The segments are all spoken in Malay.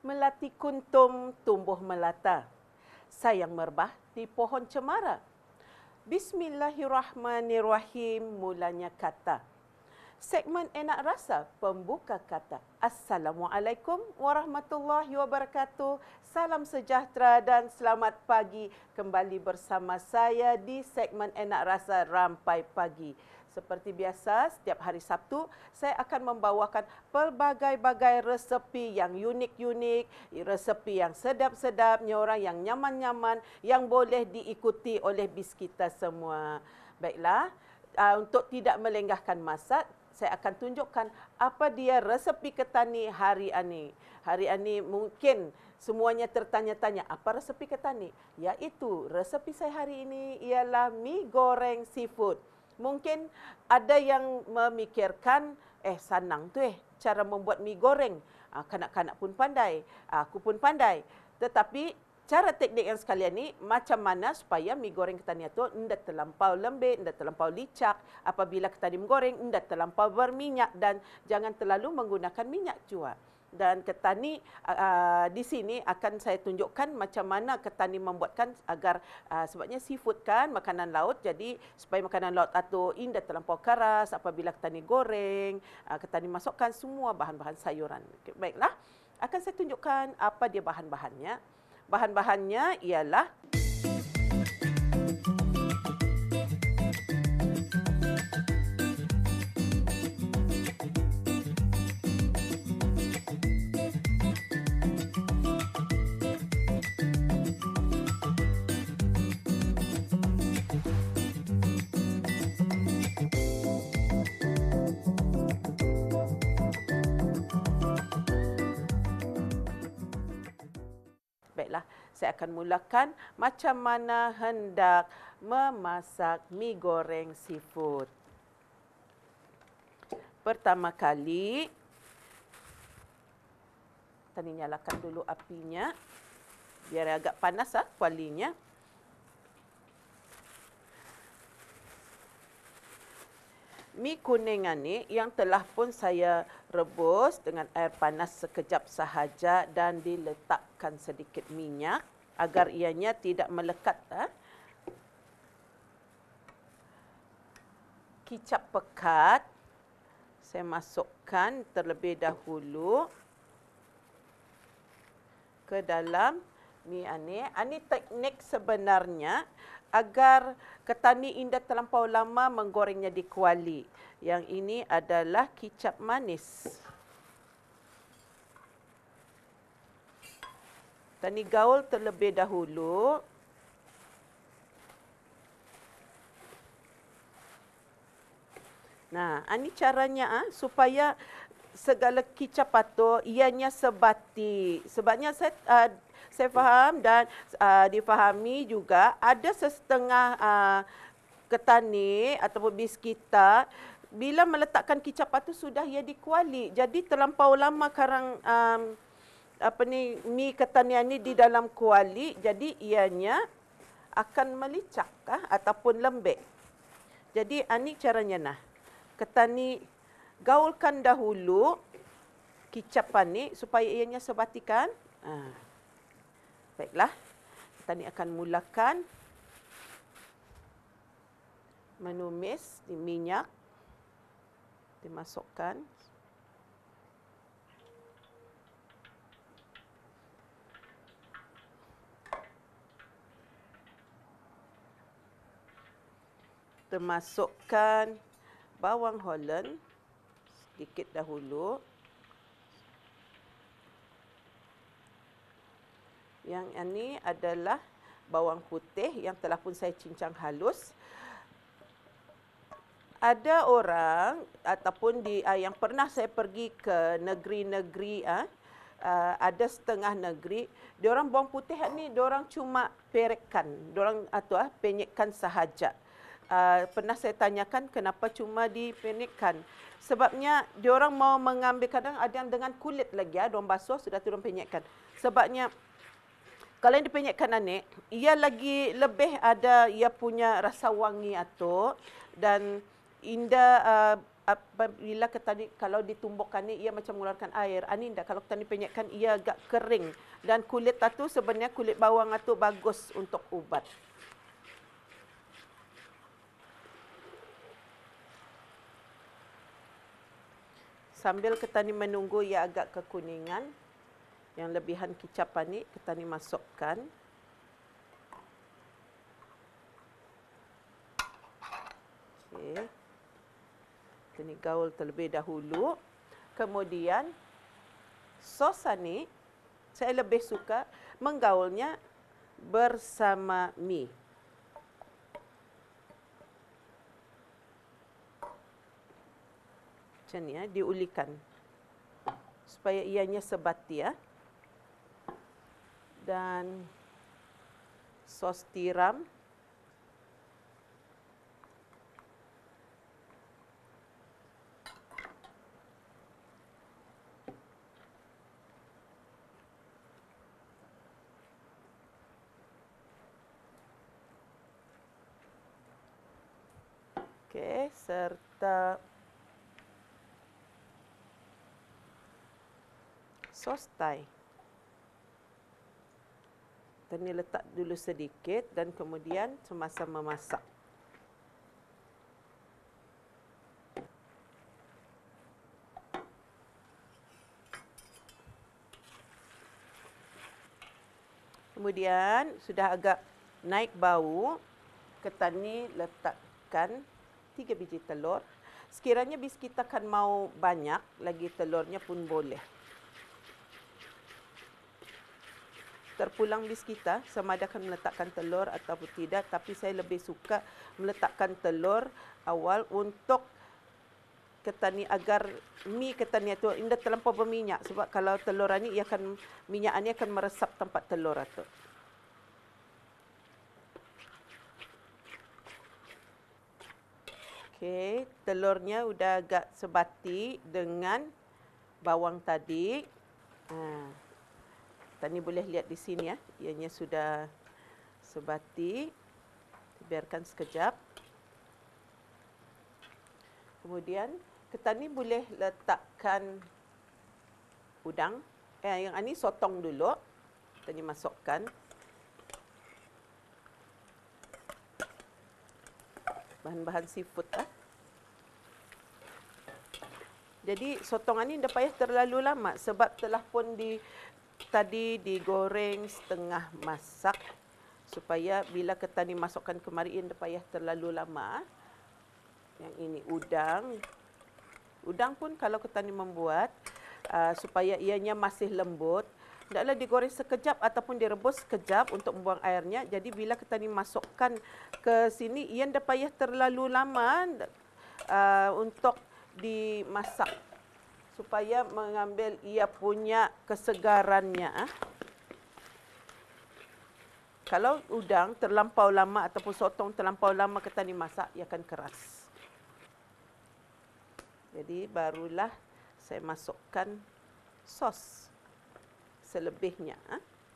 melati kuntum tumbuh melata. Sayang merbah di pohon cemara. Bismillahirrahmanirrahim mulanya kata. Segmen Enak Rasa pembuka kata. Assalamualaikum warahmatullahi wabarakatuh. Salam sejahtera dan selamat pagi. Kembali bersama saya di segmen Enak Rasa Rampai Pagi. Seperti biasa, setiap hari Sabtu, saya akan membawakan pelbagai-bagai resepi yang unik-unik, resepi yang sedap-sedap, orang yang nyaman-nyaman, yang boleh diikuti oleh bis kita semua. Baiklah, untuk tidak melenggahkan masa, saya akan tunjukkan apa dia resepi Ketani hari ini. Hari ini mungkin semuanya tertanya-tanya, apa resepi Ketani? Iaitu, resepi saya hari ini ialah mi goreng seafood. Mungkin ada yang memikirkan, senang tu cara membuat mi goreng. Kanak-kanak pun pandai, aku pun pandai. Tetapi cara teknik yang sekalian ni, macam mana supaya mi goreng Ketani itu tidak terlampau lembek, tidak terlampau licak. Apabila Ketani menggoreng, tidak terlampau berminyak dan jangan terlalu menggunakan minyak jua. Dan Ketani di sini akan saya tunjukkan macam mana Ketani membuatkan agar sebabnya seafood kan makanan laut, jadi supaya makanan laut itu tidak terlampau keras apabila Ketani goreng, Ketani masukkan semua bahan-bahan sayuran. Baiklah, akan saya tunjukkan apa dia bahan-bahannya. Bahan-bahannya ialah saya akan mulakan macam mana hendak memasak mi goreng seafood. Pertama kali, kita nyalakan dulu apinya, biar agak panas kualinya. Mi kuningan ni yang telah pun saya rebus dengan air panas sekejap sahaja dan diletakkan sedikit minyak agar ianya tidak melekat. Kicap pekat saya masukkan terlebih dahulu ke dalam mi ini. Ini teknik sebenarnya agar Ketani tidak terlampau lama menggorengnya di kuali. Yang ini adalah kicap manis. Ketani gaul terlebih dahulu. Nah, ini caranya supaya segala kicap itu ianya sebati. Sebabnya saya faham dan difahami juga ada sesetengah Ketani ataupun bis kita bila meletakkan kicap itu sudah ia dikuali. Jadi terlampau lama karang mi Ketanian ini di dalam kuali, jadi ianya akan melicak ataupun lembek. Jadi ini caranya Ketani gaulkan dahulu kicap ini supaya ianya sebatikan. Baiklah, Ketani akan mulakan menumis di minyak, dimasukkan. Termasukkan bawang Holland sedikit dahulu. Yang ini adalah bawang putih yang telah pun saya cincang halus. Ada orang ataupun yang pernah saya pergi ke negeri-negeri, ada setengah negeri, diorang bawang putih ni diorang cuma perekkan, diorang penyekkan sahaja. Pernah saya tanyakan kenapa cuma dipenyekkan. Sebabnya diorang mau mengambil, kadang ada yang dengan kulit lagi, diorang basuh sudah diorang penyekkan. Sebabnya kalau yang dipenyekkan ia lagi lebih ada ia punya rasa wangi dan indah apabila ketani kalau ditumbukkan ni ia macam mengeluarkan air. Ani ndak, kalau ketani penyetkan ia agak kering dan kulit tu sebenarnya kulit bawang tu bagus untuk ubat. Sambil ketani menunggu ia agak kekuningan, yang lebihan kicap ni ketani masukkan. Okey. Ini gaul terlebih dahulu. Kemudian sos ni saya lebih suka menggaulnya bersama mi. Macam ni diulikan supaya ianya sebati ya. Dan sos tiram. Okey, serta sos Thai. Ini letak dulu sedikit dan kemudian semasa memasak. Kemudian sudah agak naik bau, ketani letakkan 3 biji telur. Sekiranya bis kita kan mau banyak lagi telurnya pun boleh. Terpulang bis kita sama ada akan meletakkan telur ataupun tidak, tapi saya lebih suka meletakkan telur awal untuk ketani agar mi ketani itu tidak terlampau berminyak, sebab kalau telur ni ia akan minyak ni akan meresap tempat telur itu. Okey, telurnya sudah agak sebati dengan bawang tadi. Tadi boleh lihat di sini ya, ianya sudah sebati. Biarkan sekejap. Kemudian ketani boleh letakkan udang. Yang ini sotong dulu. Ketani masukkan. Bahan-bahan seafood lah. Jadi sotongan ini tidak payah terlalu lama sebab telah pun tadi digoreng setengah masak supaya bila ketani masukkan kemari tidak payah terlalu lama. Yang ini udang. Udang pun kalau ketani membuat supaya ianya masih lembut, hendaklah digoreng sekejap ataupun direbus sekejap untuk membuang airnya. Jadi bila ketani masukkan ke sini, ia tidak payah terlalu lama untuk dimasak supaya mengambil ia punya kesegarannya. Kalau udang terlampau lama ataupun sotong terlampau lama ketani masak, ia akan keras. Jadi barulah saya masukkan sos selebihnya.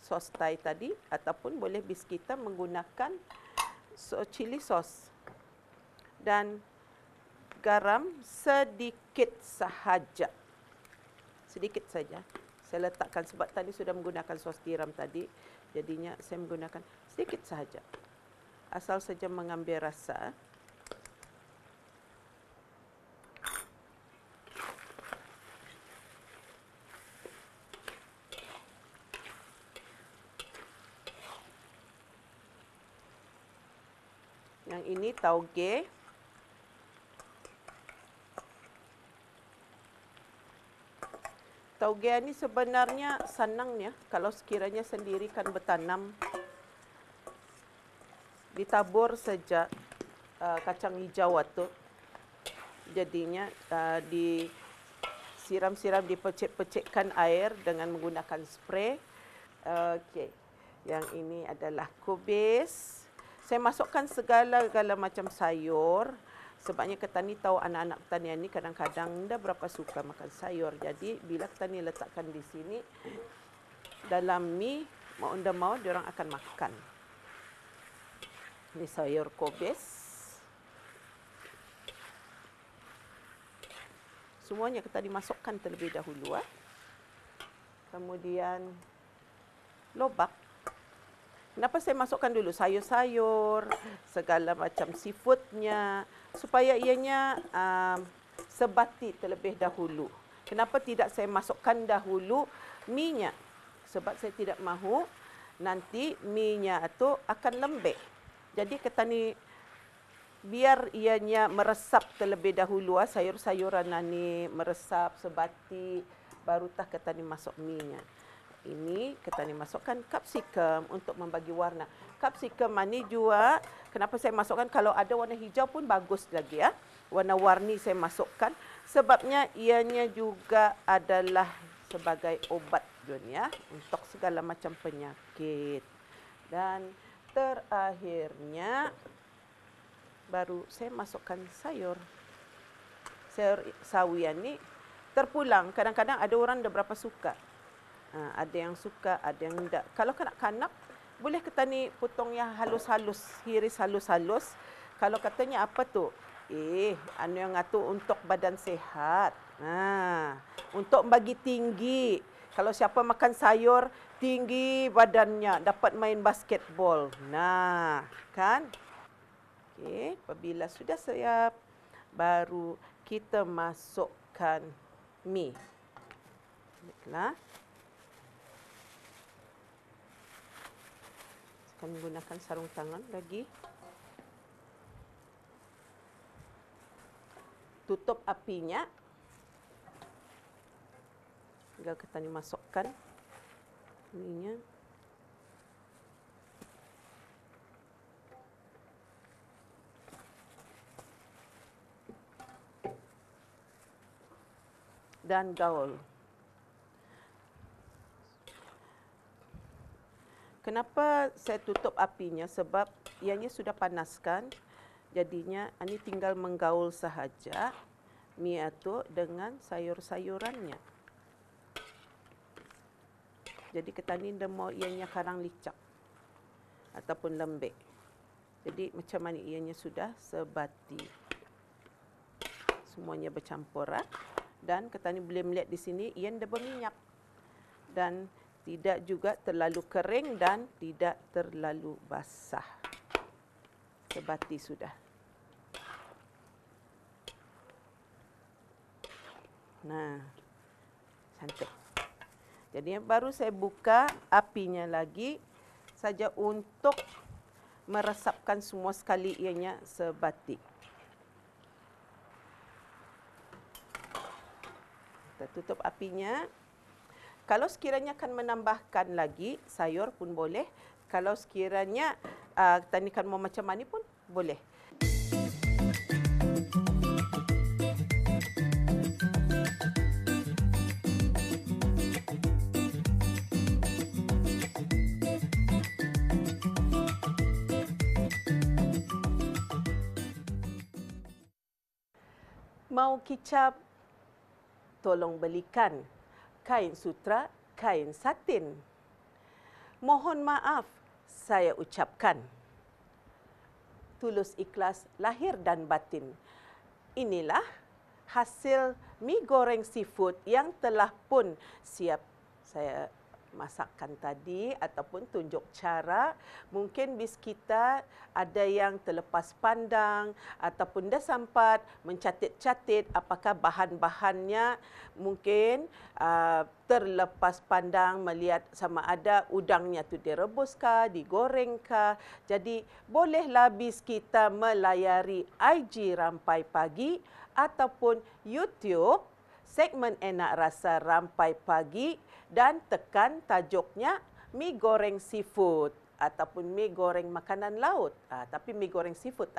Sos Thai tadi ataupun boleh bis kita menggunakan chili sauce. Dan garam sedikit sahaja. Sedikit saja. Saya letakkan sebab tadi sudah menggunakan sos tiram tadi. Jadinya saya menggunakan sedikit sahaja. Asal saja mengambil rasa. Yang ini tauge. Tauge ni sebenarnya senangnya kalau sekiranya sendiri kan bertanam. Ditabur saja kacang hijau itu. Jadinya disiram-siram, dipecik-pecikkan air dengan menggunakan spray. Okey. Yang ini adalah kubis. Saya masukkan segala-gala macam sayur. Sebabnya ketani tahu anak-anak pertanian ni kadang-kadang tidak berapa suka makan sayur. Jadi bila ketani letakkan di sini, dalam mi, mau tidak mau, diorang akan makan. Ini sayur kubis. Semuanya kita dimasukkan terlebih dahulu. Kemudian lobak. Kenapa saya masukkan dulu sayur-sayur, segala macam seafoodnya, supaya ianya sebati terlebih dahulu. Kenapa tidak saya masukkan dahulu minyak? Sebab saya tidak mahu nanti minyak itu akan lembek. Jadi kita ni biar ianya meresap terlebih dahulu, sayur-sayuran ni meresap sebati, barutah kita ni masuk minyak. Ini kita ni masukkan kapsikum untuk membagi warna. Kapsikum ni juga, kenapa saya masukkan, kalau ada warna hijau pun bagus lagi ya. Warna-warni saya masukkan sebabnya ianya juga adalah sebagai obat dunia untuk segala macam penyakit. Dan terakhirnya baru saya masukkan sayur. Sayur sawian ni terpulang. Kadang-kadang ada orang dah berapa suka. Ada yang suka, ada yang tidak. Kalau kanak-kanak, boleh kita ni potong yang halus-halus, hiris halus-halus. Kalau katanya apa tu? Anu yang tu untuk badan sehat. Untuk bagi tinggi. Kalau siapa makan sayur, tinggi badannya, dapat main basketball. Nah, kan? Okey, apabila sudah siap, baru kita masukkan mi. Baiklah. Akan menggunakan sarung tangan lagi. Tutup apinya. Tinggal kita ni masukkan ininya. Dan gaul. Kenapa saya tutup apinya? Sebab ianya sudah panaskan. Jadinya ini tinggal menggaul sahaja mi itu dengan sayur-sayurannya. Jadi kita ni dah mau ianya karang licak ataupun lembek. Jadi macam mana ianya sudah sebati. Semuanya bercampur. Dan kita ni boleh melihat di sini ianya dah berminyak. Dan tidak juga terlalu kering dan tidak terlalu basah. Sebati sudah. Nah, cantik. Jadi baru saya buka apinya lagi saja untuk meresapkan semua sekali ianya sebati. Kita tutup apinya. Kalau sekiranya akan menambahkan lagi sayur pun boleh. Kalau sekiranya kita ni kan mau macam mana pun boleh. Mau kicap, tolong belikan kain sutra, kain satin. Mohon maaf saya ucapkan. Tulus ikhlas lahir dan batin. Inilah hasil mi goreng seafood yang telah pun siap saya masakkan tadi ataupun tunjuk cara. Mungkin bis kita ada yang terlepas pandang ataupun dah sempat mencatat-catat apakah bahan-bahannya, mungkin terlepas pandang melihat sama ada udangnya tu direbuskah, digorengkah. Jadi bolehlah bis kita melayari IG Rampai Pagi ataupun YouTube segmen Enak Rasa Rampai Pagi dan tekan tajuknya mi goreng seafood ataupun mi goreng makanan laut. Tapi mi goreng seafood.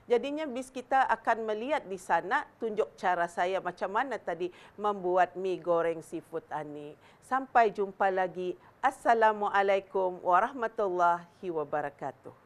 Jadinya bis kita akan melihat di sana tunjuk cara saya macam mana tadi membuat mi goreng seafood ini. Sampai jumpa lagi. Assalamualaikum warahmatullahi wabarakatuh.